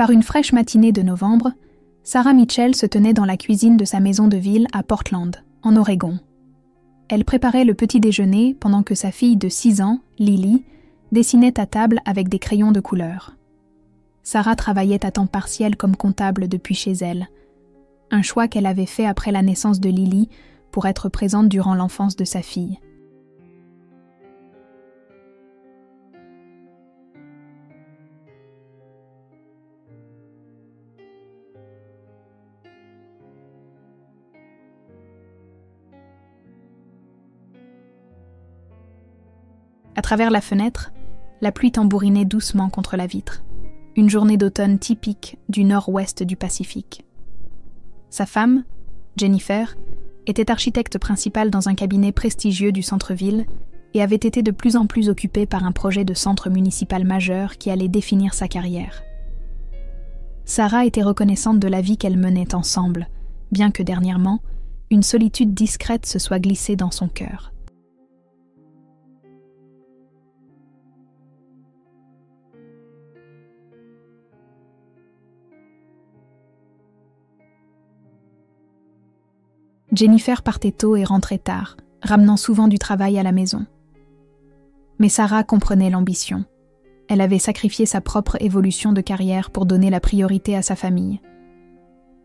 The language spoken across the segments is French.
Par une fraîche matinée de novembre, Sarah Mitchell se tenait dans la cuisine de sa maison de ville à Portland, en Oregon. Elle préparait le petit déjeuner pendant que sa fille de 6 ans, Lily, dessinait à table avec des crayons de couleur. Sarah travaillait à temps partiel comme comptable depuis chez elle, un choix qu'elle avait fait après la naissance de Lily pour être présente durant l'enfance de sa fille. À travers la fenêtre, la pluie tambourinait doucement contre la vitre. Une journée d'automne typique du nord-ouest du Pacifique. Sa femme, Jennifer, était architecte principale dans un cabinet prestigieux du centre-ville et avait été de plus en plus occupée par un projet de centre municipal majeur qui allait définir sa carrière. Sarah était reconnaissante de la vie qu'elles menaient ensemble, bien que dernièrement, une solitude discrète se soit glissée dans son cœur. Jennifer partait tôt et rentrait tard, ramenant souvent du travail à la maison. Mais Sarah comprenait l'ambition. Elle avait sacrifié sa propre évolution de carrière pour donner la priorité à sa famille.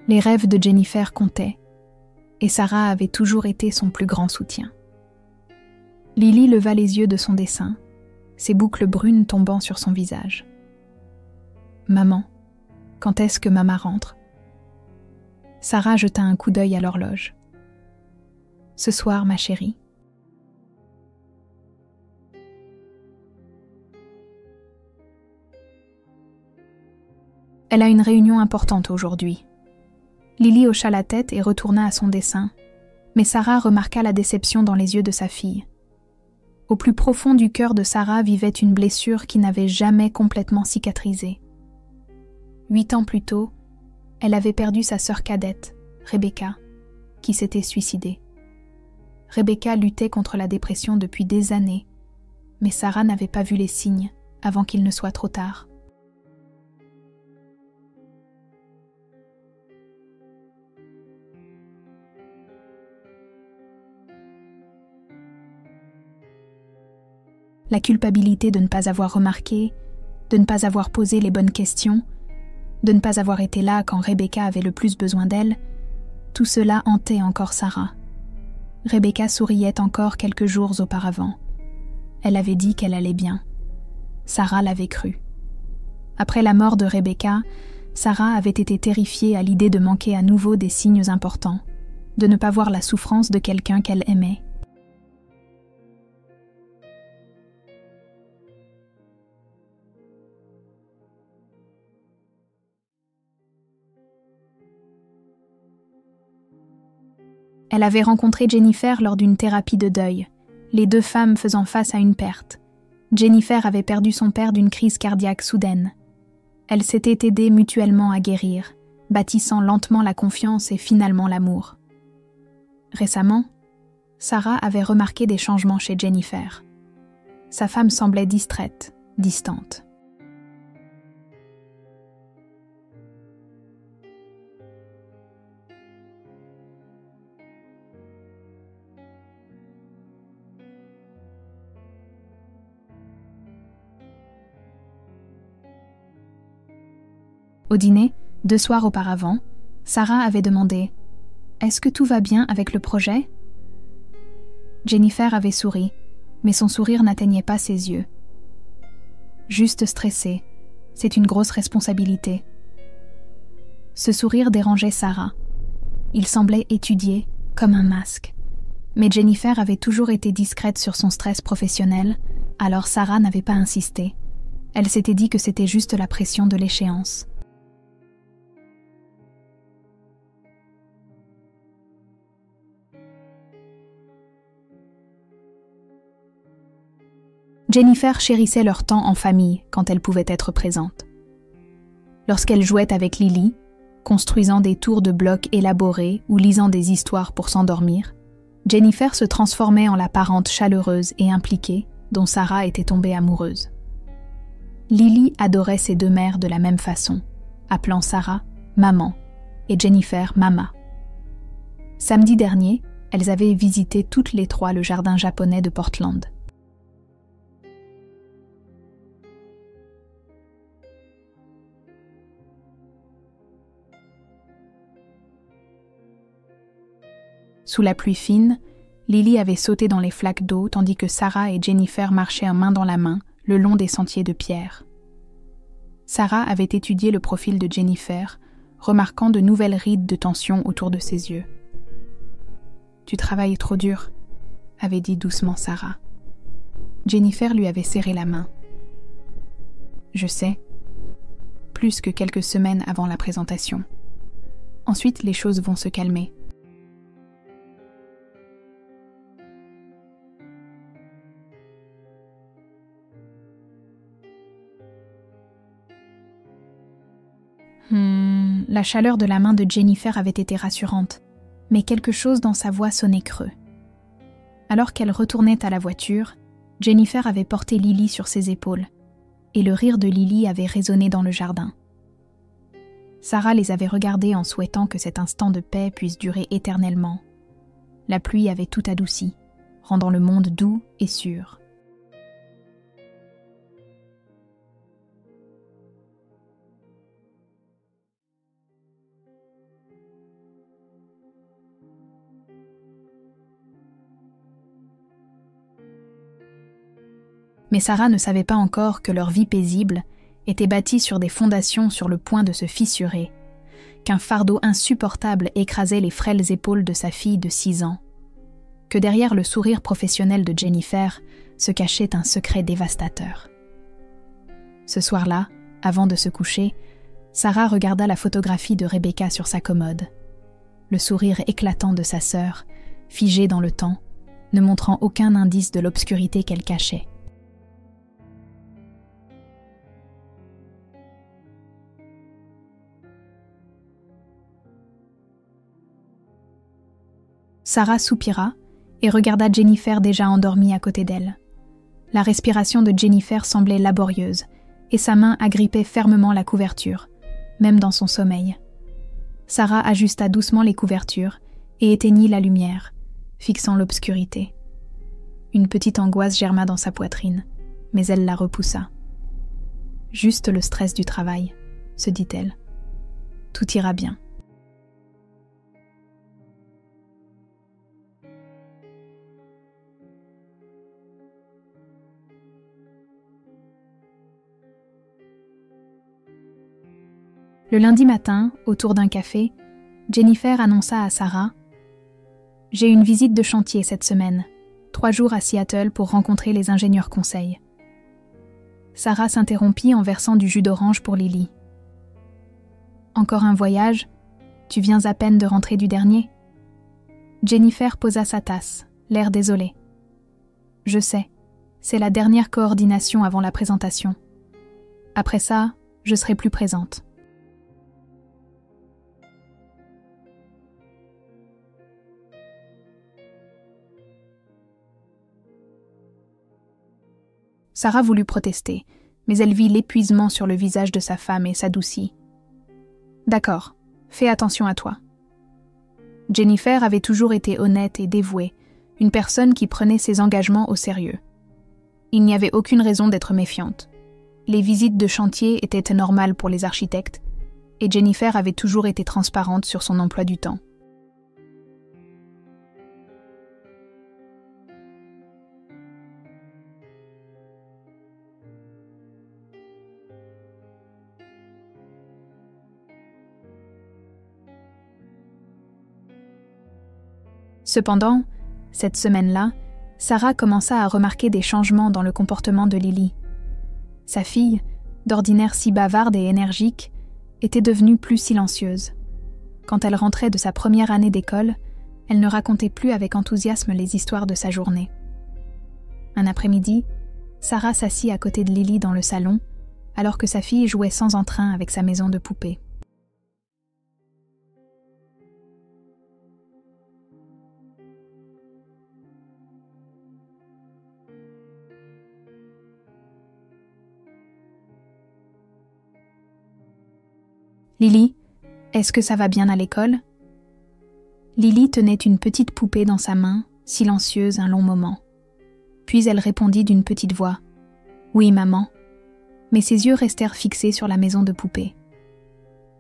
Les rêves de Jennifer comptaient, et Sarah avait toujours été son plus grand soutien. Lily leva les yeux de son dessin, ses boucles brunes tombant sur son visage. « Maman, quand est-ce que maman rentre ?» Sarah jeta un coup d'œil à l'horloge. « Ce soir, ma chérie. » Elle a une réunion importante aujourd'hui. Lily hocha la tête et retourna à son dessin, mais Sarah remarqua la déception dans les yeux de sa fille. Au plus profond du cœur de Sarah vivait une blessure qui n'avait jamais complètement cicatrisé. 8 ans plus tôt, elle avait perdu sa sœur cadette, Rebecca, qui s'était suicidée. Rebecca luttait contre la dépression depuis des années, mais Sarah n'avait pas vu les signes avant qu'il ne soit trop tard. La culpabilité de ne pas avoir remarqué, de ne pas avoir posé les bonnes questions, de ne pas avoir été là quand Rebecca avait le plus besoin d'elle, tout cela hantait encore Sarah. Rebecca souriait encore quelques jours auparavant. Elle avait dit qu'elle allait bien. Sarah l'avait cru. Après la mort de Rebecca, Sarah avait été terrifiée à l'idée de manquer à nouveau des signes importants, de ne pas voir la souffrance de quelqu'un qu'elle aimait. Elle avait rencontré Jennifer lors d'une thérapie de deuil, les 2 femmes faisant face à une perte. Jennifer avait perdu son père d'une crise cardiaque soudaine. Elles s'étaient aidées mutuellement à guérir, bâtissant lentement la confiance et finalement l'amour. Récemment, Sarah avait remarqué des changements chez Jennifer. Sa femme semblait distraite, distante. Au dîner, 2 soirs auparavant, Sarah avait demandé « Est-ce que tout va bien avec le projet ?» Jennifer avait souri, mais son sourire n'atteignait pas ses yeux. « Juste stressée, c'est une grosse responsabilité. » Ce sourire dérangeait Sarah. Il semblait étudié, comme un masque. Mais Jennifer avait toujours été discrète sur son stress professionnel, alors Sarah n'avait pas insisté. Elle s'était dit que c'était juste la pression de l'échéance. Jennifer chérissait leur temps en famille quand elle pouvait être présente. Lorsqu'elle jouait avec Lily, construisant des tours de blocs élaborés ou lisant des histoires pour s'endormir, Jennifer se transformait en la parente chaleureuse et impliquée dont Sarah était tombée amoureuse. Lily adorait ses 2 mères de la même façon, appelant Sarah « maman » et Jennifer « mama ». Samedi dernier, elles avaient visité toutes les trois le jardin japonais de Portland. Sous la pluie fine, Lily avait sauté dans les flaques d'eau tandis que Sarah et Jennifer marchaient main dans la main le long des sentiers de pierre. Sarah avait étudié le profil de Jennifer, remarquant de nouvelles rides de tension autour de ses yeux. « Tu travailles trop dur », avait dit doucement Sarah. Jennifer lui avait serré la main. « Je sais, plus que quelques semaines avant la présentation. Ensuite, les choses vont se calmer. » La chaleur de la main de Jennifer avait été rassurante, mais quelque chose dans sa voix sonnait creux. Alors qu'elle retournait à la voiture, Jennifer avait porté Lily sur ses épaules, et le rire de Lily avait résonné dans le jardin. Sarah les avait regardés en souhaitant que cet instant de paix puisse durer éternellement. La pluie avait tout adouci, rendant le monde doux et sûr. Mais Sarah ne savait pas encore que leur vie paisible était bâtie sur des fondations sur le point de se fissurer, qu'un fardeau insupportable écrasait les frêles épaules de sa fille de 6 ans, que derrière le sourire professionnel de Jennifer se cachait un secret dévastateur. Ce soir-là, avant de se coucher, Sarah regarda la photographie de Rebecca sur sa commode. Le sourire éclatant de sa sœur, figé dans le temps, ne montrant aucun indice de l'obscurité qu'elle cachait. Sarah soupira et regarda Jennifer déjà endormie à côté d'elle. La respiration de Jennifer semblait laborieuse et sa main agrippait fermement la couverture, même dans son sommeil. Sarah ajusta doucement les couvertures et éteignit la lumière, fixant l'obscurité. Une petite angoisse germa dans sa poitrine, mais elle la repoussa. « Juste le stress du travail », se dit-elle. « Tout ira bien. » Le lundi matin, autour d'un café, Jennifer annonça à Sarah « J'ai une visite de chantier cette semaine, 3 jours à Seattle pour rencontrer les ingénieurs conseils. » Sarah s'interrompit en versant du jus d'orange pour Lily. « Encore un voyage? Tu viens à peine de rentrer du dernier ?» Jennifer posa sa tasse, l'air désolé. « Je sais, c'est la dernière coordination avant la présentation. Après ça, je serai plus présente. » Sarah voulut protester, mais elle vit l'épuisement sur le visage de sa femme et s'adoucit. « D'accord, fais attention à toi. » Jennifer avait toujours été honnête et dévouée, une personne qui prenait ses engagements au sérieux. Il n'y avait aucune raison d'être méfiante. Les visites de chantier étaient normales pour les architectes, et Jennifer avait toujours été transparente sur son emploi du temps. Cependant, cette semaine-là, Sarah commença à remarquer des changements dans le comportement de Lily. Sa fille, d'ordinaire si bavarde et énergique, était devenue plus silencieuse. Quand elle rentrait de sa première année d'école, elle ne racontait plus avec enthousiasme les histoires de sa journée. Un après-midi, Sarah s'assit à côté de Lily dans le salon, alors que sa fille jouait sans entrain avec sa maison de poupée. Lily, est-ce que ça va bien à l'école ?» Lily tenait une petite poupée dans sa main, silencieuse un long moment. Puis elle répondit d'une petite voix. « Oui, maman. » Mais ses yeux restèrent fixés sur la maison de poupée.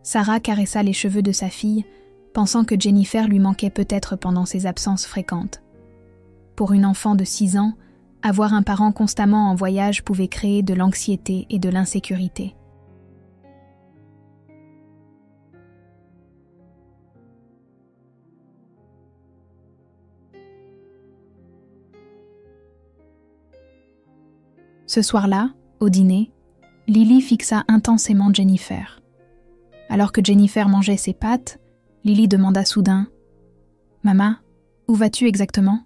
Sarah caressa les cheveux de sa fille, pensant que Jennifer lui manquait peut-être pendant ses absences fréquentes. Pour une enfant de 6 ans, avoir un parent constamment en voyage pouvait créer de l'anxiété et de l'insécurité. Ce soir-là, au dîner, Lily fixa intensément Jennifer. Alors que Jennifer mangeait ses pâtes, Lily demanda soudain « Maman, où vas-tu exactement ?»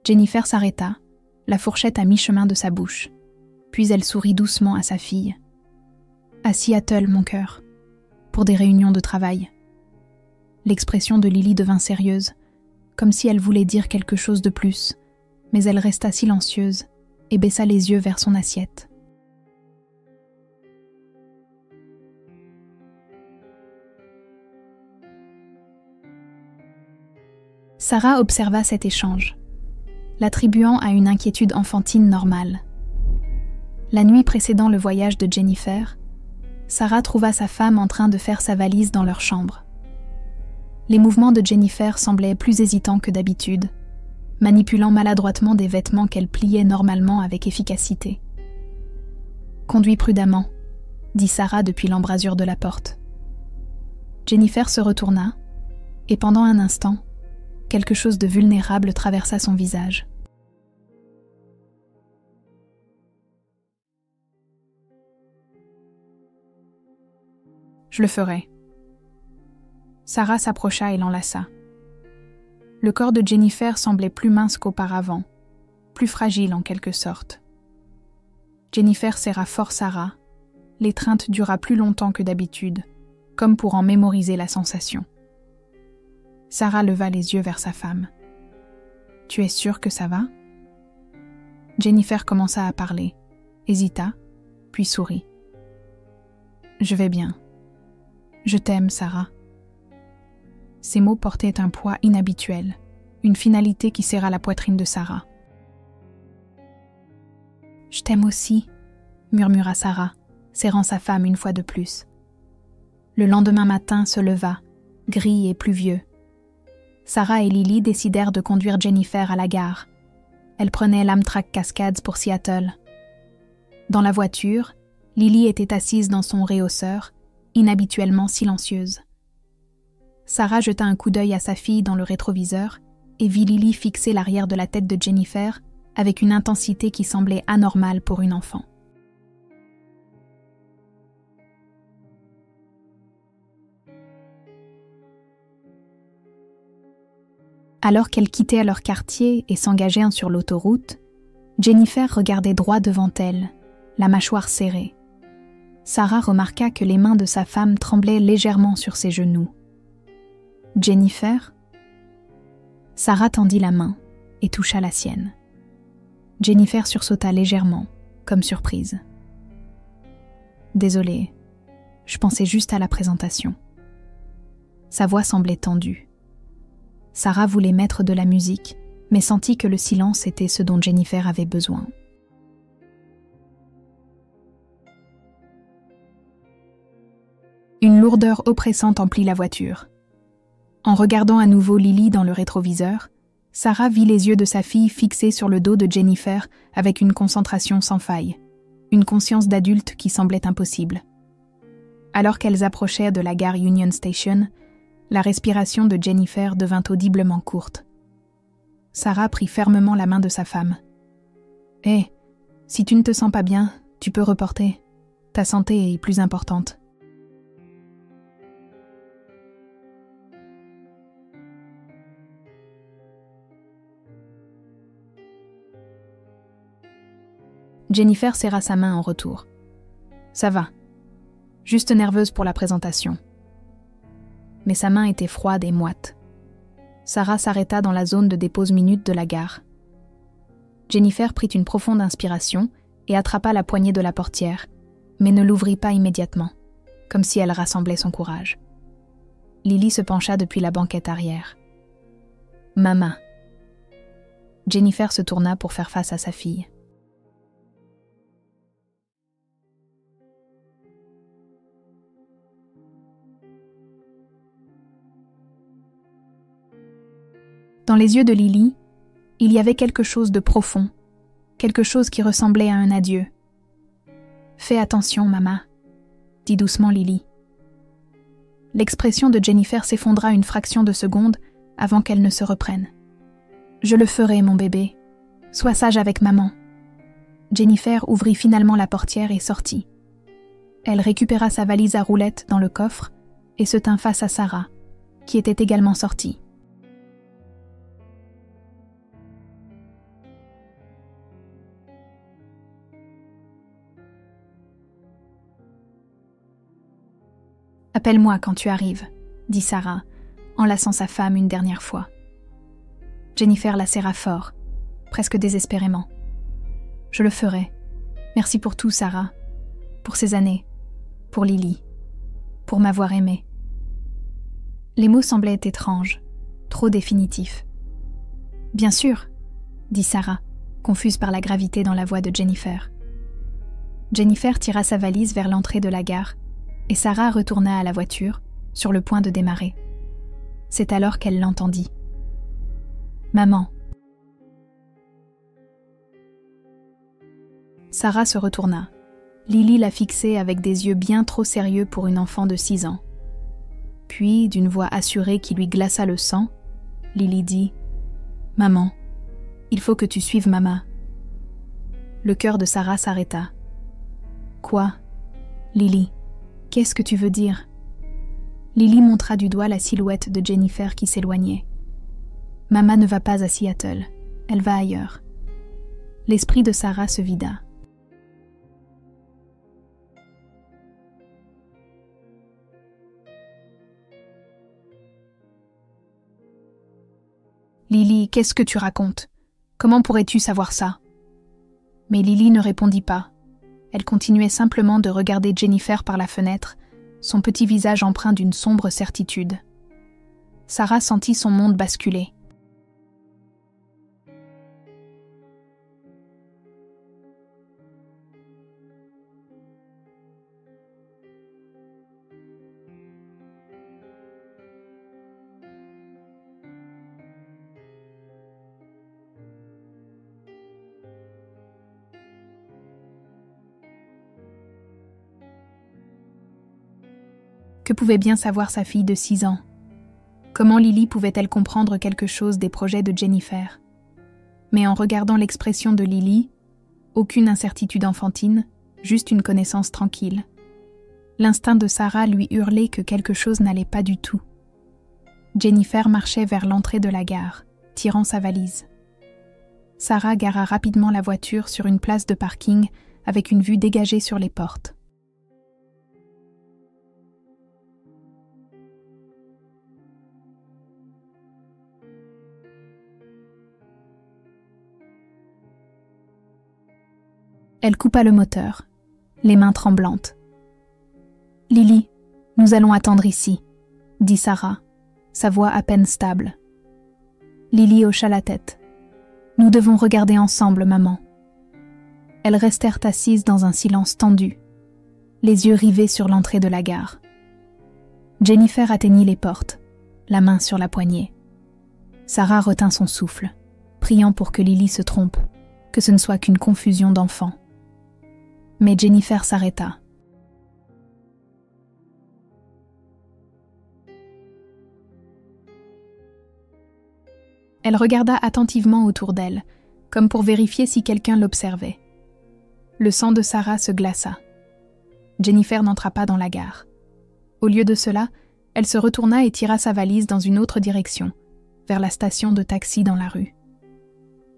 Jennifer s'arrêta, la fourchette à mi-chemin de sa bouche. Puis elle sourit doucement à sa fille. « À Seattle, mon cœur, pour des réunions de travail. » L'expression de Lily devint sérieuse, comme si elle voulait dire quelque chose de plus, mais elle resta silencieuse et baissa les yeux vers son assiette. Sarah observa cet échange, l'attribuant à une inquiétude enfantine normale. La nuit précédant le voyage de Jennifer, Sarah trouva sa femme en train de faire sa valise dans leur chambre. Les mouvements de Jennifer semblaient plus hésitants que d'habitude, manipulant maladroitement des vêtements qu'elle pliait normalement avec efficacité. « Conduis prudemment », dit Sarah depuis l'embrasure de la porte. Jennifer se retourna, et pendant un instant, quelque chose de vulnérable traversa son visage. « Je le ferai. » Sarah s'approcha et l'enlaça. Le corps de Jennifer semblait plus mince qu'auparavant, plus fragile en quelque sorte. Jennifer serra fort Sarah. L'étreinte dura plus longtemps que d'habitude, comme pour en mémoriser la sensation. Sarah leva les yeux vers sa femme. « Tu es sûre que ça va ?» Jennifer commença à parler, hésita, puis sourit. « Je vais bien. Je t'aime, Sarah. » Ces mots portaient un poids inhabituel, une finalité qui serra la poitrine de Sarah. « Je t'aime aussi, » murmura Sarah, serrant sa femme une fois de plus. Le lendemain matin se leva, gris et pluvieux. Sarah et Lily décidèrent de conduire Jennifer à la gare. Elle prenait l'Amtrak Cascades pour Seattle. Dans la voiture, Lily était assise dans son réhausseur, inhabituellement silencieuse. Sarah jeta un coup d'œil à sa fille dans le rétroviseur et vit Lily fixer l'arrière de la tête de Jennifer avec une intensité qui semblait anormale pour une enfant. Alors qu'elles quittaient leur quartier et s'engageaient sur l'autoroute, Jennifer regardait droit devant elle, la mâchoire serrée. Sarah remarqua que les mains de sa femme tremblaient légèrement sur ses genoux. « Jennifer ?» Sarah tendit la main et toucha la sienne. Jennifer sursauta légèrement, comme surprise. « Désolée, je pensais juste à la présentation. » Sa voix semblait tendue. Sarah voulait mettre de la musique, mais sentit que le silence était ce dont Jennifer avait besoin. Une lourdeur oppressante emplit la voiture. En regardant à nouveau Lily dans le rétroviseur, Sarah vit les yeux de sa fille fixés sur le dos de Jennifer avec une concentration sans faille, une conscience d'adulte qui semblait impossible. Alors qu'elles approchaient de la gare Union Station, la respiration de Jennifer devint audiblement courte. Sarah prit fermement la main de sa femme. « Hé, si tu ne te sens pas bien, tu peux reporter. Ta santé est plus importante. » Jennifer serra sa main en retour. « Ça va. Juste nerveuse pour la présentation. » Mais sa main était froide et moite. Sarah s'arrêta dans la zone de dépose minute de la gare. Jennifer prit une profonde inspiration et attrapa la poignée de la portière, mais ne l'ouvrit pas immédiatement. comme si elle rassemblait son courage. Lily se pencha depuis la banquette arrière. « Ma main. » Jennifer se tourna pour faire face à sa fille. Dans les yeux de Lily, il y avait quelque chose de profond, quelque chose qui ressemblait à un adieu. « Fais attention, maman », dit doucement Lily. L'expression de Jennifer s'effondra une fraction de seconde avant qu'elle ne se reprenne. « Je le ferai, mon bébé. Sois sage avec maman. » Jennifer ouvrit finalement la portière et sortit. Elle récupéra sa valise à roulettes dans le coffre et se tint face à Sarah, qui était également sortie. « Appelle-moi quand tu arrives, » dit Sarah, enlaçant sa femme une dernière fois. Jennifer la serra fort, presque désespérément. « Je le ferai. Merci pour tout, Sarah. Pour ces années. Pour Lily. Pour m'avoir aimée. » Les mots semblaient étranges, trop définitifs. « Bien sûr, » dit Sarah, confuse par la gravité dans la voix de Jennifer. Jennifer tira sa valise vers l'entrée de la gare et Sarah retourna à la voiture, sur le point de démarrer. C'est alors qu'elle l'entendit. « Maman. » Sarah se retourna. Lily la fixait avec des yeux bien trop sérieux pour une enfant de 6 ans. Puis, d'une voix assurée qui lui glaça le sang, Lily dit « Maman, il faut que tu suives maman. » Le cœur de Sarah s'arrêta. « Quoi, Lily ? Qu'est-ce que tu veux dire ?» Lily montra du doigt la silhouette de Jennifer qui s'éloignait. « Maman ne va pas à Seattle, elle va ailleurs. » L'esprit de Sarah se vida. « Lily, qu'est-ce que tu racontes ? Comment pourrais-tu savoir ça ?» Mais Lily ne répondit pas. Elle continuait simplement de regarder Jennifer par la fenêtre, son petit visage empreint d'une sombre certitude. Sarah sentit son monde basculer. Que pouvait bien savoir sa fille de 6 ans ? Comment Lily pouvait-elle comprendre quelque chose des projets de Jennifer ? Mais en regardant l'expression de Lily, aucune incertitude enfantine, juste une connaissance tranquille. L'instinct de Sarah lui hurlait que quelque chose n'allait pas du tout. Jennifer marchait vers l'entrée de la gare, tirant sa valise. Sarah gara rapidement la voiture sur une place de parking avec une vue dégagée sur les portes. Elle coupa le moteur, les mains tremblantes. « Lily, nous allons attendre ici, » dit Sarah, sa voix à peine stable. Lily hocha la tête. « Nous devons regarder ensemble, maman. » Elles restèrent assises dans un silence tendu, les yeux rivés sur l'entrée de la gare. Jennifer atteignit les portes, la main sur la poignée. Sarah retint son souffle, priant pour que Lily se trompe, que ce ne soit qu'une confusion d'enfants. Mais Jennifer s'arrêta. Elle regarda attentivement autour d'elle, comme pour vérifier si quelqu'un l'observait. Le sang de Sarah se glaça. Jennifer n'entra pas dans la gare. Au lieu de cela, elle se retourna et tira sa valise dans une autre direction, vers la station de taxi dans la rue.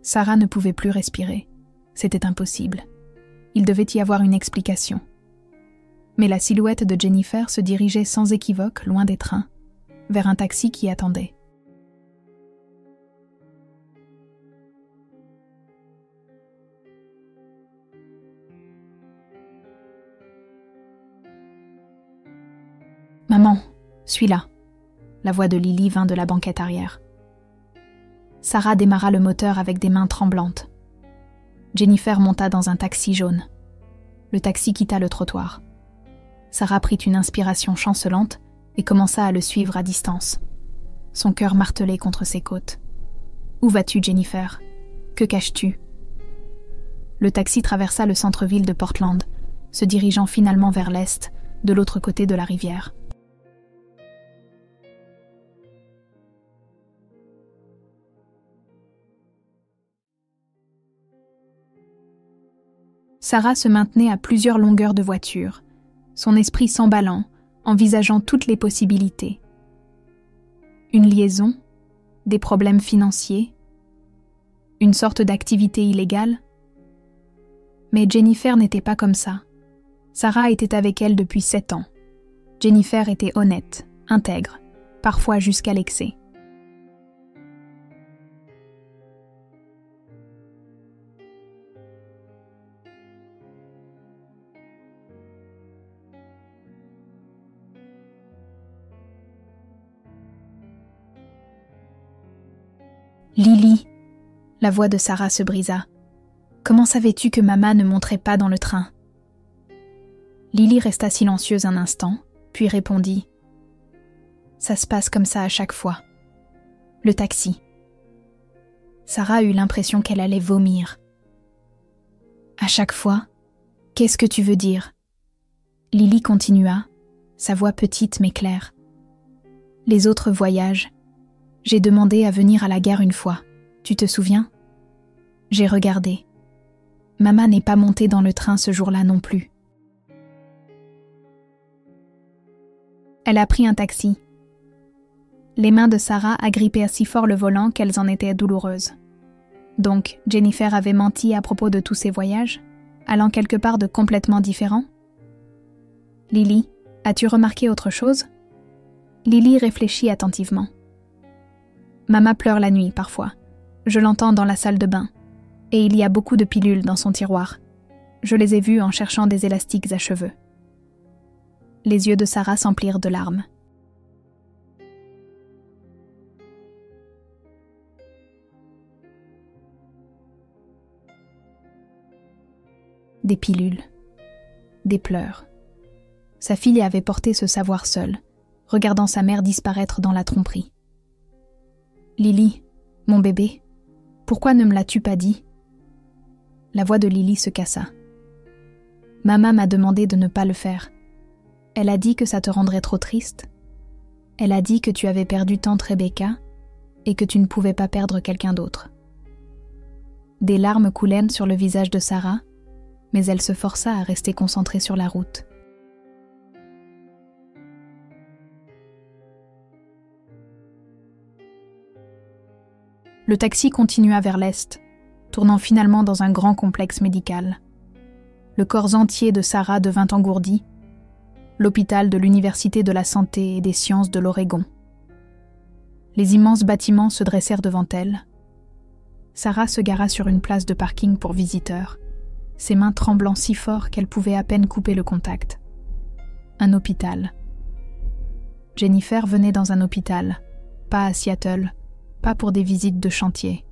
Sarah ne pouvait plus respirer. C'était impossible. Il devait y avoir une explication. Mais la silhouette de Jennifer se dirigeait sans équivoque, loin des trains, vers un taxi qui attendait. Maman, suis-là. La voix de Lily vint de la banquette arrière. Sarah démarra le moteur avec des mains tremblantes. Jennifer monta dans un taxi jaune. Le taxi quitta le trottoir. Sarah prit une inspiration chancelante et commença à le suivre à distance. Son cœur martelait contre ses côtes. « Où vas-tu, Jennifer? Que caches-tu » Le taxi traversa le centre-ville de Portland, se dirigeant finalement vers l'est, de l'autre côté de la rivière. Sarah se maintenait à plusieurs longueurs de voiture, son esprit s'emballant, envisageant toutes les possibilités. Une liaison, des problèmes financiers, une sorte d'activité illégale. Mais Jennifer n'était pas comme ça. Sarah était avec elle depuis 7 ans. Jennifer était honnête, intègre, parfois jusqu'à l'excès. Lily, la voix de Sarah se brisa. Comment savais-tu que maman ne monterait pas dans le train? Lily resta silencieuse un instant, puis répondit. Ça se passe comme ça à chaque fois. Le taxi. Sarah eut l'impression qu'elle allait vomir. À chaque fois? Qu'est-ce que tu veux dire? Lily continua, sa voix petite mais claire. Les autres voyages. J'ai demandé à venir à la gare une fois. Tu te souviens? J'ai regardé. Maman n'est pas montée dans le train ce jour-là non plus. Elle a pris un taxi. Les mains de Sarah agrippèrent si fort le volant qu'elles en étaient douloureuses. Donc, Jennifer avait menti à propos de tous ses voyages, allant quelque part de complètement différent? Lily, as-tu remarqué autre chose? Lily réfléchit attentivement. Maman pleure la nuit, parfois. Je l'entends dans la salle de bain. Et il y a beaucoup de pilules dans son tiroir. Je les ai vues en cherchant des élastiques à cheveux. Les yeux de Sarah s'emplirent de larmes. Des pilules. Des pleurs. Sa fille avait porté ce savoir seule, regardant sa mère disparaître dans la tromperie. Lily, mon bébé, pourquoi ne me l'as-tu pas dit? La voix de Lily se cassa. Maman m'a demandé de ne pas le faire. Elle a dit que ça te rendrait trop triste. Elle a dit que tu avais perdu tante Rebecca et que tu ne pouvais pas perdre quelqu'un d'autre. Des larmes coulèrent sur le visage de Sarah, mais elle se força à rester concentrée sur la route. Le taxi continua vers l'est, tournant finalement dans un grand complexe médical. Le corps entier de Sarah devint engourdi, l'hôpital de l'Université de la Santé et des Sciences de l'Oregon. Les immenses bâtiments se dressèrent devant elle. Sarah se gara sur une place de parking pour visiteurs, ses mains tremblant si fort qu'elle pouvait à peine couper le contact. Un hôpital. Jennifer venait dans un hôpital, pas à Seattle, pas pour des visites de chantier.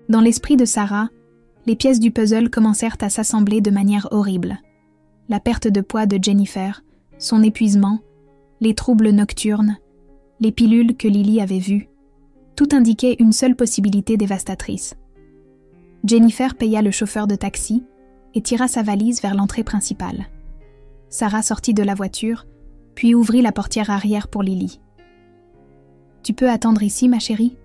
Dans l'esprit de Sarah, les pièces du puzzle commencèrent à s'assembler de manière horrible. La perte de poids de Jennifer, son épuisement, les troubles nocturnes, les pilules que Lily avait vues, tout indiquait une seule possibilité dévastatrice. Jennifer paya le chauffeur de taxi et tira sa valise vers l'entrée principale. Sarah sortit de la voiture, puis ouvrit la portière arrière pour Lily. « Tu peux attendre ici, ma chérie ?»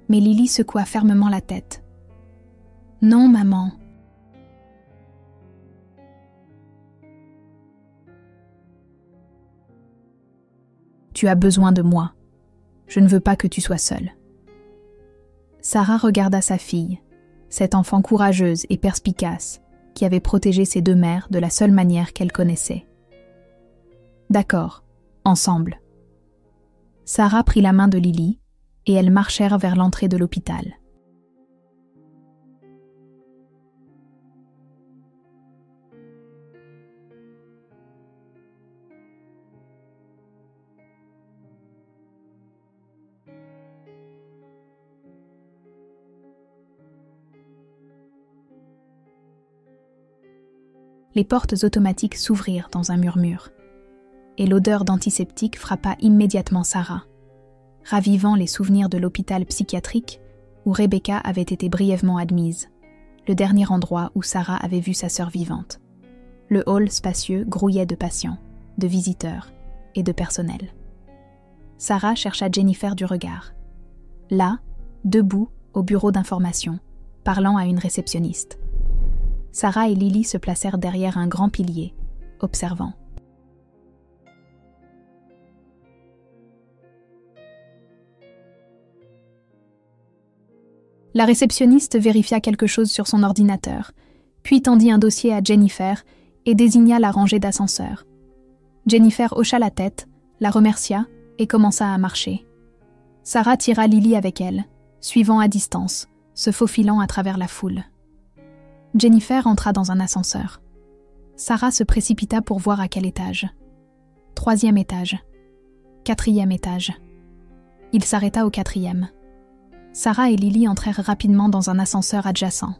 Mais Lily secoua fermement la tête. « Non, maman. » « Tu as besoin de moi. Je ne veux pas que tu sois seule. » Sarah regarda sa fille, cette enfant courageuse et perspicace qui avait protégé ses deux mères de la seule manière qu'elle connaissait. « D'accord, ensemble. » Sarah prit la main de Lily et elles marchèrent vers l'entrée de l'hôpital. Les portes automatiques s'ouvrirent dans un murmure, et l'odeur d'antiseptique frappa immédiatement Sarah, ravivant les souvenirs de l'hôpital psychiatrique où Rebecca avait été brièvement admise, le dernier endroit où Sarah avait vu sa sœur vivante. Le hall spacieux grouillait de patients, de visiteurs et de personnel. Sarah chercha Jennifer du regard. Là, debout, au bureau d'information, parlant à une réceptionniste. Sarah et Lily se placèrent derrière un grand pilier, observant. La réceptionniste vérifia quelque chose sur son ordinateur, puis tendit un dossier à Jennifer et désigna la rangée d'ascenseurs. Jennifer hocha la tête, la remercia et commença à marcher. Sarah tira Lily avec elle, suivant à distance, se faufilant à travers la foule. Jennifer entra dans un ascenseur. Sarah se précipita pour voir à quel étage. 3e étage. 4e étage. Il s'arrêta au 4e. Sarah et Lily entrèrent rapidement dans un ascenseur adjacent.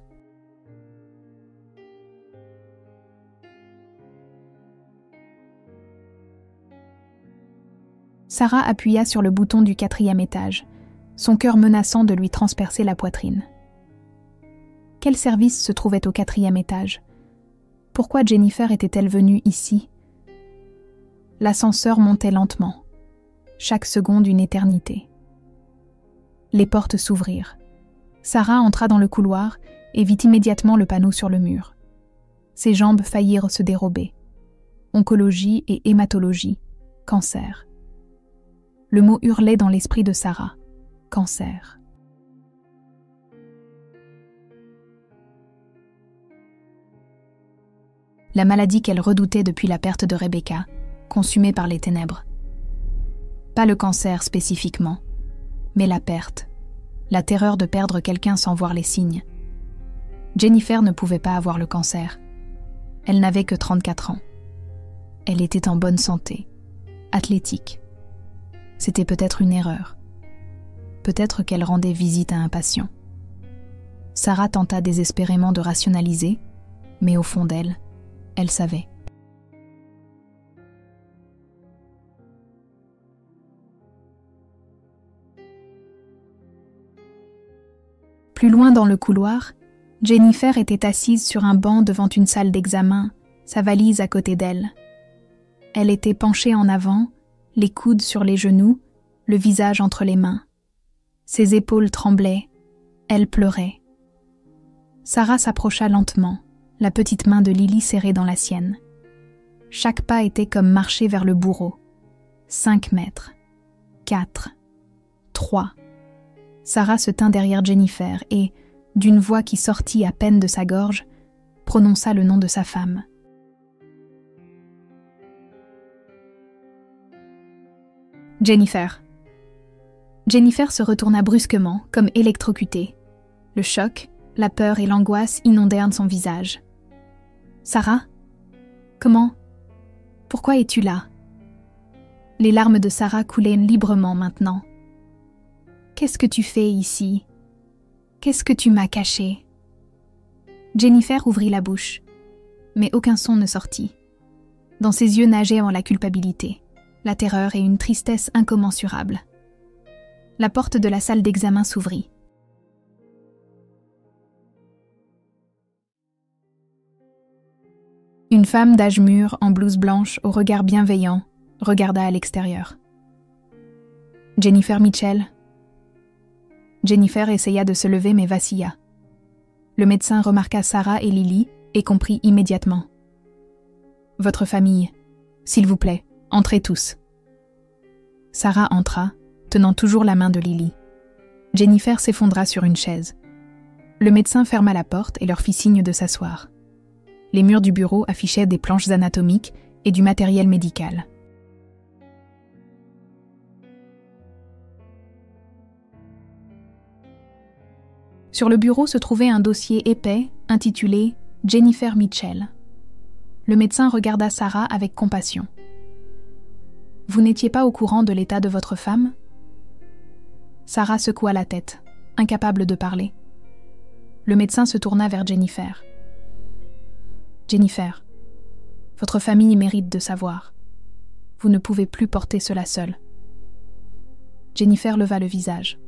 Sarah appuya sur le bouton du 4e étage, son cœur menaçant de lui transpercer la poitrine. Quel service se trouvait au 4e étage? Pourquoi Jennifer était-elle venue ici? L'ascenseur montait lentement, chaque seconde une éternité. Les portes s'ouvrirent. Sarah entra dans le couloir et vit immédiatement le panneau sur le mur. Ses jambes faillirent se dérober. Oncologie et hématologie, cancer. Le mot hurlait dans l'esprit de Sarah. Cancer. La maladie qu'elle redoutait depuis la perte de Rebecca, consumée par les ténèbres. Pas le cancer spécifiquement, mais la perte, la terreur de perdre quelqu'un sans voir les signes. Jennifer ne pouvait pas avoir le cancer. Elle n'avait que 34 ans. Elle était en bonne santé, athlétique. C'était peut-être une erreur. Peut-être qu'elle rendait visite à un patient. Sarah tenta désespérément de rationaliser, mais au fond d'elle, elle savait. Plus loin dans le couloir, Jennifer était assise sur un banc devant une salle d'examen, sa valise à côté d'elle. Elle était penchée en avant, les coudes sur les genoux, le visage entre les mains. Ses épaules tremblaient, elle pleurait. Sarah s'approcha lentement, la petite main de Lily serrée dans la sienne. Chaque pas était comme marcher vers le bourreau. 5 mètres. 4. 3. Sarah se tint derrière Jennifer et, d'une voix qui sortit à peine de sa gorge, prononça le nom de sa femme. Jennifer. Jennifer se retourna brusquement, comme électrocutée. Le choc, la peur et l'angoisse inondèrent son visage. Sarah? Comment? Pourquoi es-tu là? Les larmes de Sarah coulaient librement maintenant. Qu'est-ce que tu fais ici? Qu'est-ce que tu m'as caché? Jennifer ouvrit la bouche, mais aucun son ne sortit. Dans ses yeux nageait la culpabilité, la terreur et une tristesse incommensurable. La porte de la salle d'examen s'ouvrit. Une femme d'âge mûr, en blouse blanche, au regard bienveillant, regarda à l'extérieur. Jennifer Mitchell. Jennifer essaya de se lever mais vacilla. Le médecin remarqua Sarah et Lily et comprit immédiatement. « Votre famille, s'il vous plaît, entrez tous. » Sarah entra, tenant toujours la main de Lily. Jennifer s'effondra sur une chaise. Le médecin ferma la porte et leur fit signe de s'asseoir. Les murs du bureau affichaient des planches anatomiques et du matériel médical. Sur le bureau se trouvait un dossier épais intitulé « Jennifer Mitchell ». Le médecin regarda Sarah avec compassion. « Vous n'étiez pas au courant de l'état de votre femme ?» Sarah secoua la tête, incapable de parler. Le médecin se tourna vers Jennifer. « Jennifer, Votre famille mérite de savoir. Vous ne pouvez plus porter cela seule. » Jennifer leva le visage.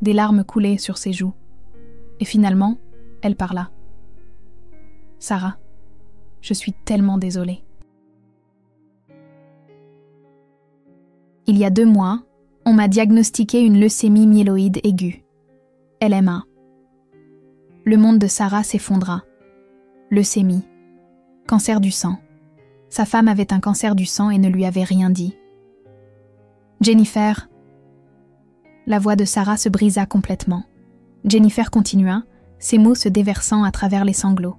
Des larmes coulaient sur ses joues. Et finalement, elle parla. « Sarah, je suis tellement désolée. Il y a 2 mois, on m'a diagnostiqué une leucémie myéloïde aiguë, LMA. Le monde de Sarah s'effondra. Leucémie, cancer du sang. Sa femme avait un cancer du sang et ne lui avait rien dit. Jennifer. » La voix de Sarah se brisa complètement. Jennifer continua, ses mots se déversant à travers les sanglots.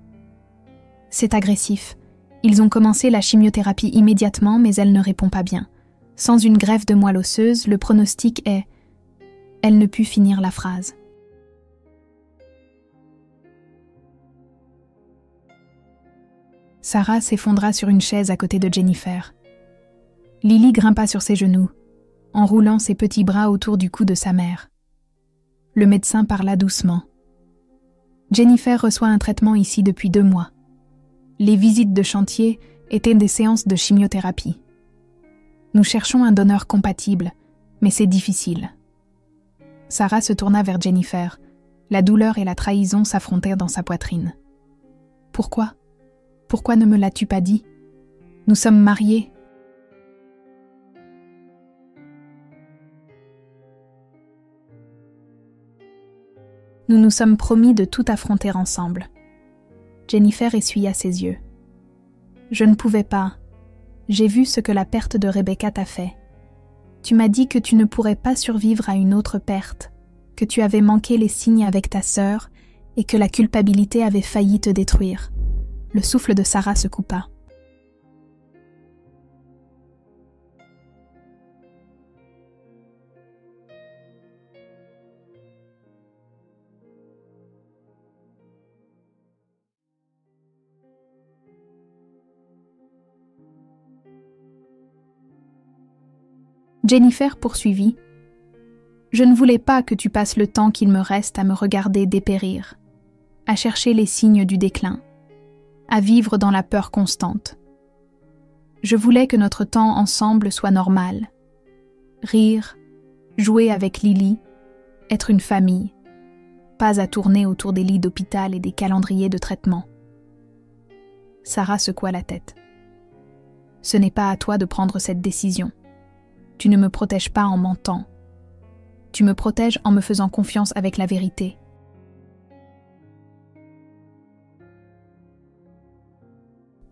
« C'est agressif. Ils ont commencé la chimiothérapie immédiatement, mais elle ne répond pas bien. Sans une greffe de moelle osseuse, le pronostic est... » Elle ne put finir la phrase. Sarah s'effondra sur une chaise à côté de Jennifer. Lily grimpa sur ses genoux, enroulant ses petits bras autour du cou de sa mère. Le médecin parla doucement. « Jennifer reçoit un traitement ici depuis 2 mois. Les visites de chantier étaient des séances de chimiothérapie. Nous cherchons un donneur compatible, mais c'est difficile. » Sarah se tourna vers Jennifer. La douleur et la trahison s'affrontèrent dans sa poitrine. « Pourquoi ? Pourquoi ne me l'as-tu pas dit ? Nous sommes mariés. » Nous nous sommes promis de tout affronter ensemble. Jennifer essuya ses yeux. Je ne pouvais pas. J'ai vu ce que la perte de Rebecca t'a fait. Tu m'as dit que tu ne pourrais pas survivre à une autre perte, que tu avais manqué les signes avec ta sœur et que la culpabilité avait failli te détruire. Le souffle de Sarah se coupa. Jennifer poursuivit. « Je ne voulais pas que tu passes le temps qu'il me reste à me regarder dépérir, à chercher les signes du déclin, à vivre dans la peur constante. Je voulais que notre temps ensemble soit normal. Rire, jouer avec Lily, être une famille, pas à tourner autour des lits d'hôpital et des calendriers de traitement. » Sarah secoua la tête. « Ce n'est pas à toi de prendre cette décision. Tu ne me protèges pas en mentant. Tu me protèges en me faisant confiance avec la vérité. »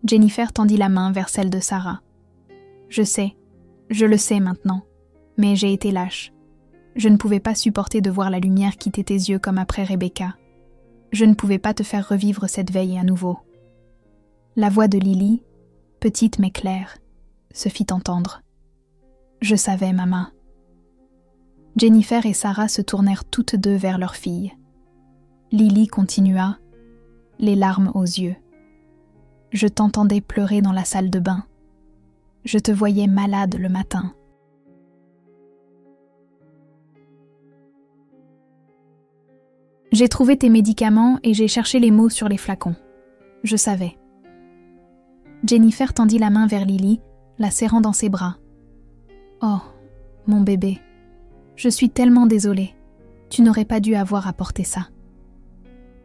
Jennifer tendit la main vers celle de Sarah. « Je sais, je le sais maintenant, mais j'ai été lâche. Je ne pouvais pas supporter de voir la lumière quitter tes yeux comme après Rebecca. Je ne pouvais pas te faire revivre cette veille à nouveau. » La voix de Lily, petite mais claire, se fit entendre. « Je savais, maman. » Jennifer et Sarah se tournèrent toutes deux vers leur fille. Lily continua, les larmes aux yeux. « Je t'entendais pleurer dans la salle de bain. Je te voyais malade le matin. » J'ai trouvé tes médicaments et j'ai cherché les mots sur les flacons. Je savais. Jennifer tendit la main vers Lily, la serrant dans ses bras. « Oh, mon bébé, je suis tellement désolée. Tu n'aurais pas dû avoir à porter ça. »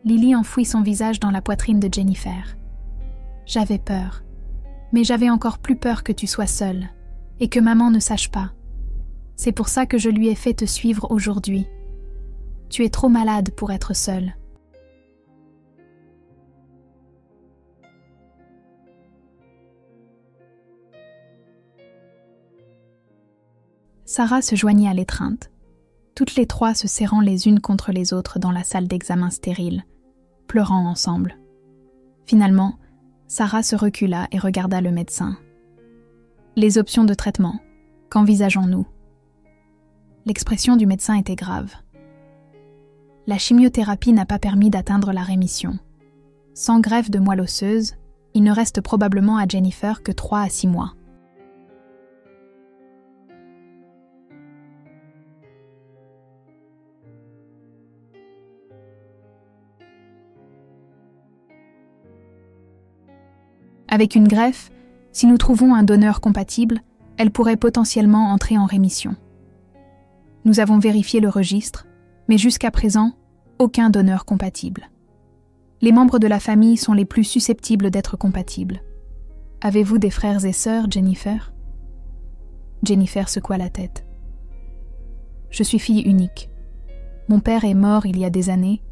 Lily enfouit son visage dans la poitrine de Jennifer. « J'avais peur, mais j'avais encore plus peur que tu sois seule et que maman ne sache pas. C'est pour ça que je lui ai fait te suivre aujourd'hui. Tu es trop malade pour être seule. » Sarah se joignit à l'étreinte, toutes les 3 se serrant les unes contre les autres dans la salle d'examen stérile, pleurant ensemble. Finalement, Sarah se recula et regarda le médecin. « Les options de traitement, qu'envisageons-nous » L'expression du médecin était grave. La chimiothérapie n'a pas permis d'atteindre la rémission. Sans greffe de moelle osseuse, il ne reste probablement à Jennifer que 3 à 6 mois. Avec une greffe, si nous trouvons un donneur compatible, elle pourrait potentiellement entrer en rémission. Nous avons vérifié le registre, mais jusqu'à présent, aucun donneur compatible. Les membres de la famille sont les plus susceptibles d'être compatibles. Avez-vous des frères et sœurs, Jennifer? Jennifer secoua la tête. Je suis fille unique. Mon père est mort il y a des années,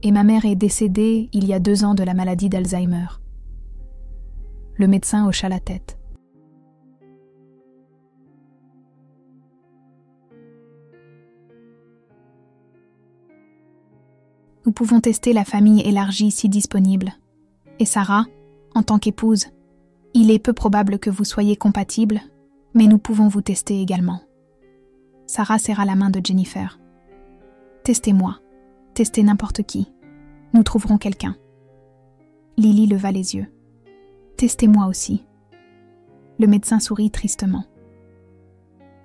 et ma mère est décédée il y a 2 ans de la maladie d'Alzheimer. Le médecin hocha la tête. Nous pouvons tester la famille élargie si disponible. Et Sarah, en tant qu'épouse, il est peu probable que vous soyez compatibles, mais nous pouvons vous tester également. Sarah serra la main de Jennifer. Testez-moi, testez n'importe qui. Nous trouverons quelqu'un. Lily leva les yeux. Testez-moi aussi. Le médecin sourit tristement.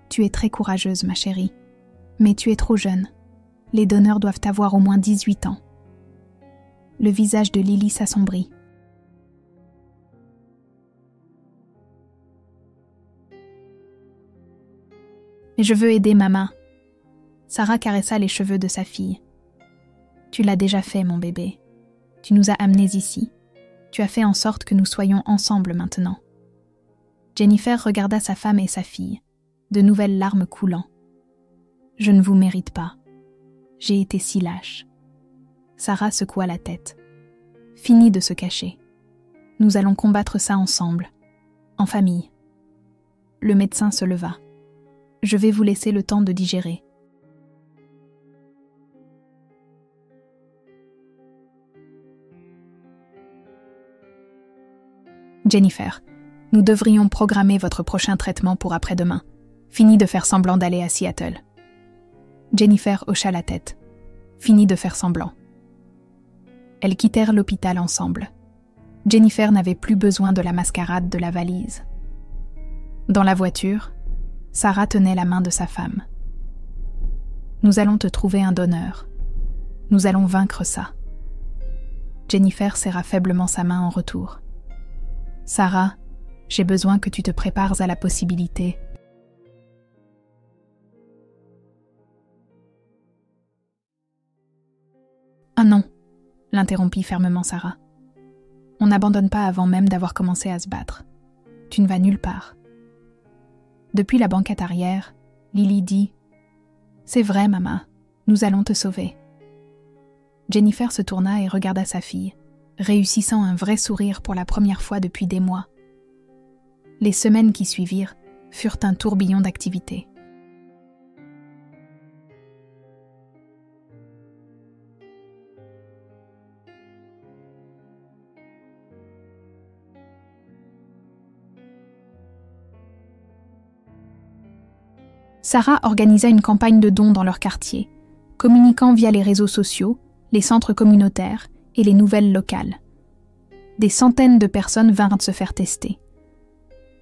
Tu es très courageuse, ma chérie, mais tu es trop jeune. Les donneurs doivent avoir au moins 18 ans. Le visage de Lily s'assombrit. Mais je veux aider maman. Sarah caressa les cheveux de sa fille. Tu l'as déjà fait, mon bébé. Tu nous as amenés ici. Tu as fait en sorte que nous soyons ensemble maintenant. Jennifer regarda sa femme et sa fille, de nouvelles larmes coulant. Je ne vous mérite pas. J'ai été si lâche. Sarah secoua la tête. Fini de se cacher. Nous allons combattre ça ensemble, en famille. Le médecin se leva. Je vais vous laisser le temps de digérer. Jennifer, nous devrions programmer votre prochain traitement pour après-demain. Fini de faire semblant d'aller à Seattle. Jennifer hocha la tête. Fini de faire semblant. Elles quittèrent l'hôpital ensemble. Jennifer n'avait plus besoin de la mascarade de la valise. Dans la voiture, Sarah tenait la main de sa femme. Nous allons te trouver un donneur. Nous allons vaincre ça. Jennifer serra faiblement sa main en retour. Sarah, j'ai besoin que tu te prépares à la possibilité. Ah non, l'interrompit fermement Sarah. On n'abandonne pas avant même d'avoir commencé à se battre. Tu ne vas nulle part. Depuis la banquette arrière, Lily dit « C'est vrai, maman, nous allons te sauver. » Jennifer se tourna et regarda sa fille, réussissant un vrai sourire pour la première fois depuis des mois. Les semaines qui suivirent furent un tourbillon d'activités. Sarah organisa une campagne de dons dans leur quartier, communiquant via les réseaux sociaux, les centres communautaires et les nouvelles locales. Des centaines de personnes vinrent se faire tester.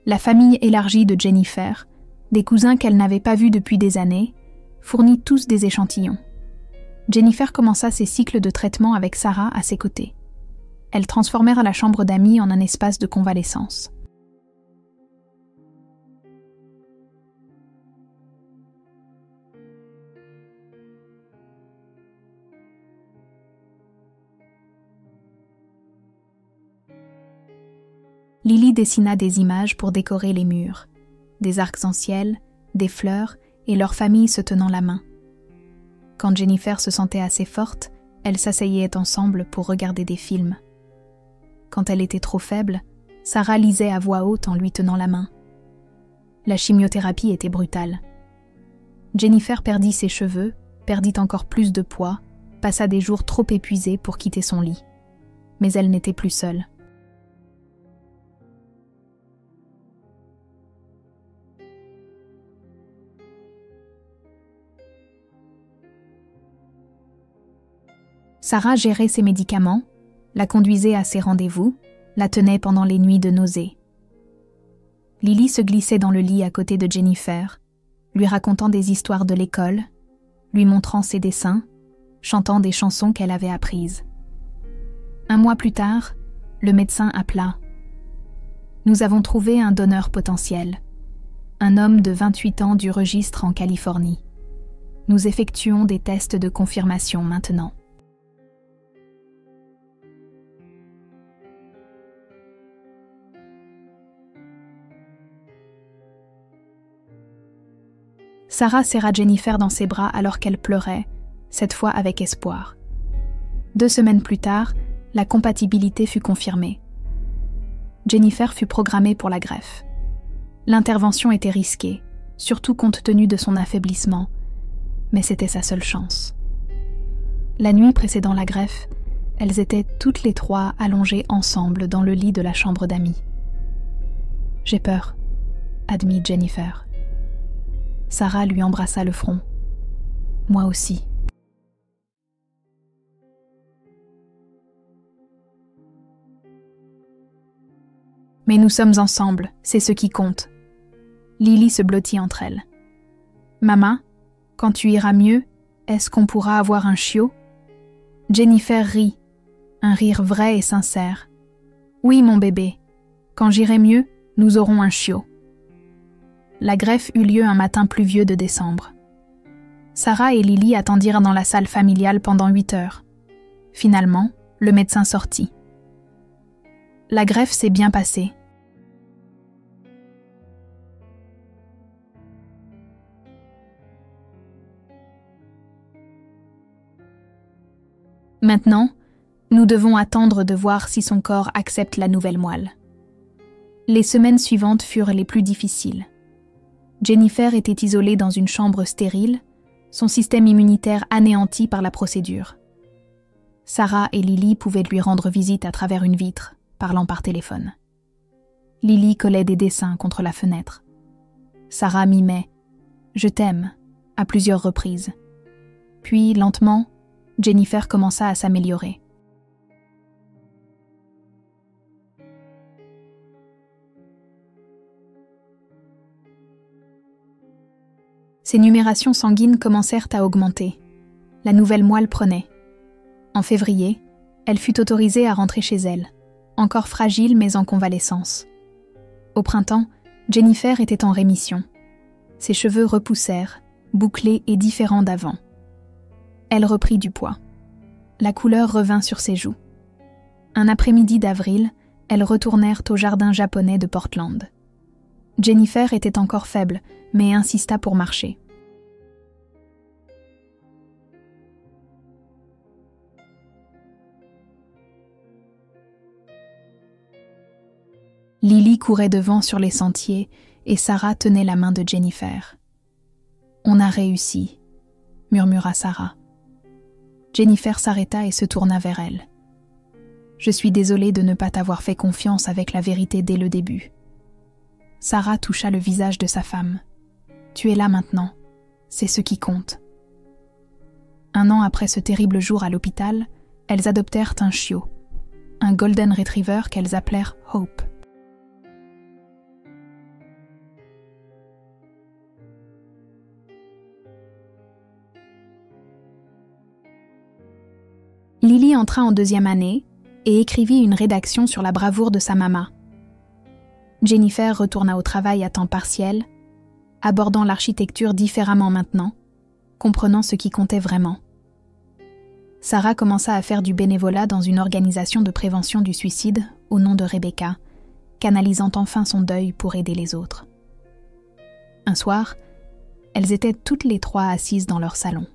La famille élargie de Jennifer, des cousins qu'elle n'avait pas vus depuis des années, fournit tous des échantillons. Jennifer commença ses cycles de traitement avec Sarah à ses côtés. Elles transformèrent la chambre d'amis en un espace de convalescence. Lily dessina des images pour décorer les murs, des arcs-en-ciel, des fleurs et leur famille se tenant la main. Quand Jennifer se sentait assez forte, elles s'asseyaient ensemble pour regarder des films. Quand elle était trop faible, Sarah lisait à voix haute en lui tenant la main. La chimiothérapie était brutale. Jennifer perdit ses cheveux, perdit encore plus de poids, passa des jours trop épuisés pour quitter son lit. Mais elle n'était plus seule. Sarah gérait ses médicaments, la conduisait à ses rendez-vous, la tenait pendant les nuits de nausée. Lily se glissait dans le lit à côté de Jennifer, lui racontant des histoires de l'école, lui montrant ses dessins, chantant des chansons qu'elle avait apprises. 1 mois plus tard, le médecin appela. Nous avons trouvé un donneur potentiel, un homme de 28 ans du registre en Californie. Nous effectuons des tests de confirmation maintenant. Sarah serra Jennifer dans ses bras alors qu'elle pleurait, cette fois avec espoir. 2 semaines plus tard, la compatibilité fut confirmée. Jennifer fut programmée pour la greffe. L'intervention était risquée, surtout compte tenu de son affaiblissement, mais c'était sa seule chance. La nuit précédant la greffe, elles étaient toutes les 3 allongées ensemble dans le lit de la chambre d'amis. « J'ai peur », admit Jennifer. Sarah lui embrassa le front. « Moi aussi. » Mais nous sommes ensemble, c'est ce qui compte. Lily se blottit entre elles. Maman, quand tu iras mieux, est-ce qu'on pourra avoir un chiot? Jennifer rit, un rire vrai et sincère. Oui, mon bébé, quand j'irai mieux, nous aurons un chiot. La greffe eut lieu un matin pluvieux de décembre. Sarah et Lily attendirent dans la salle familiale pendant 8 heures. Finalement, le médecin sortit. La greffe s'est bien passée. Maintenant, nous devons attendre de voir si son corps accepte la nouvelle moelle. Les semaines suivantes furent les plus difficiles. Jennifer était isolée dans une chambre stérile, son système immunitaire anéanti par la procédure. Sarah et Lily pouvaient lui rendre visite à travers une vitre, parlant par téléphone. Lily collait des dessins contre la fenêtre. Sarah mimait « Je t'aime » à plusieurs reprises. Puis, lentement, Jennifer commença à s'améliorer. Ses numérations sanguines commencèrent à augmenter. La nouvelle moelle prenait. En février, elle fut autorisée à rentrer chez elle, encore fragile mais en convalescence. Au printemps, Jennifer était en rémission. Ses cheveux repoussèrent, bouclés et différents d'avant. Elle reprit du poids. La couleur revint sur ses joues. Un après-midi d'avril, elles retournèrent au jardin japonais de Portland. Jennifer était encore faible, mais insista pour marcher. Lily courait devant sur les sentiers et Sarah tenait la main de Jennifer. « On a réussi », murmura Sarah. Jennifer s'arrêta et se tourna vers elle. « Je suis désolée de ne pas t'avoir fait confiance avec la vérité dès le début. » Sarah toucha le visage de sa femme. « Tu es là maintenant, c'est ce qui compte. » 1 an après ce terrible jour à l'hôpital, elles adoptèrent un chiot, un Golden Retriever qu'elles appelèrent Hope. Lily entra en 2e année et écrivit une rédaction sur la bravoure de sa maman. Jennifer retourna au travail à temps partiel, abordant l'architecture différemment maintenant, comprenant ce qui comptait vraiment. Sarah commença à faire du bénévolat dans une organisation de prévention du suicide au nom de Rebecca, canalisant enfin son deuil pour aider les autres. Un soir, elles étaient toutes les 3 assises dans leur salon.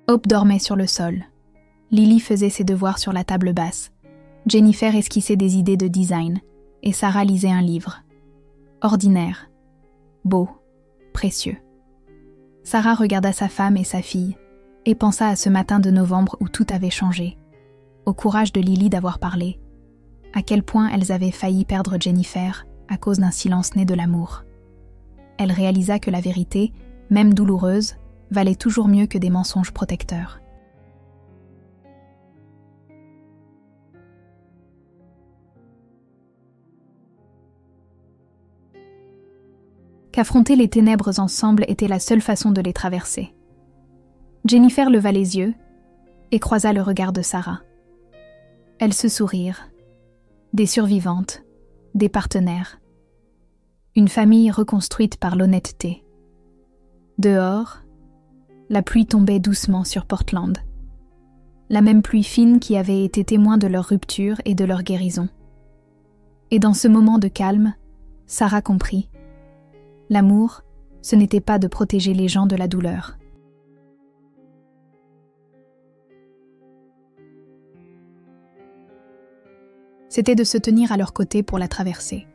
Hope dormait sur le sol. Lily faisait ses devoirs sur la table basse. Jennifer esquissait des idées de design et Sarah lisait un livre. Ordinaire, beau, précieux. Sarah regarda sa femme et sa fille et pensa à ce matin de novembre où tout avait changé, au courage de Lily d'avoir parlé, à quel point elles avaient failli perdre Jennifer à cause d'un silence né de l'amour. Elle réalisa que la vérité, même douloureuse, valait toujours mieux que des mensonges protecteurs. qu'affronter les ténèbres ensemble était la seule façon de les traverser. Jennifer leva les yeux et croisa le regard de Sarah. Elles se sourirent. Des survivantes, des partenaires. Une famille reconstruite par l'honnêteté. Dehors, la pluie tombait doucement sur Portland. La même pluie fine qui avait été témoin de leur rupture et de leur guérison. Et dans ce moment de calme, Sarah comprit. L'amour, ce n'était pas de protéger les gens de la douleur. C'était de se tenir à leur côté pour la traverser.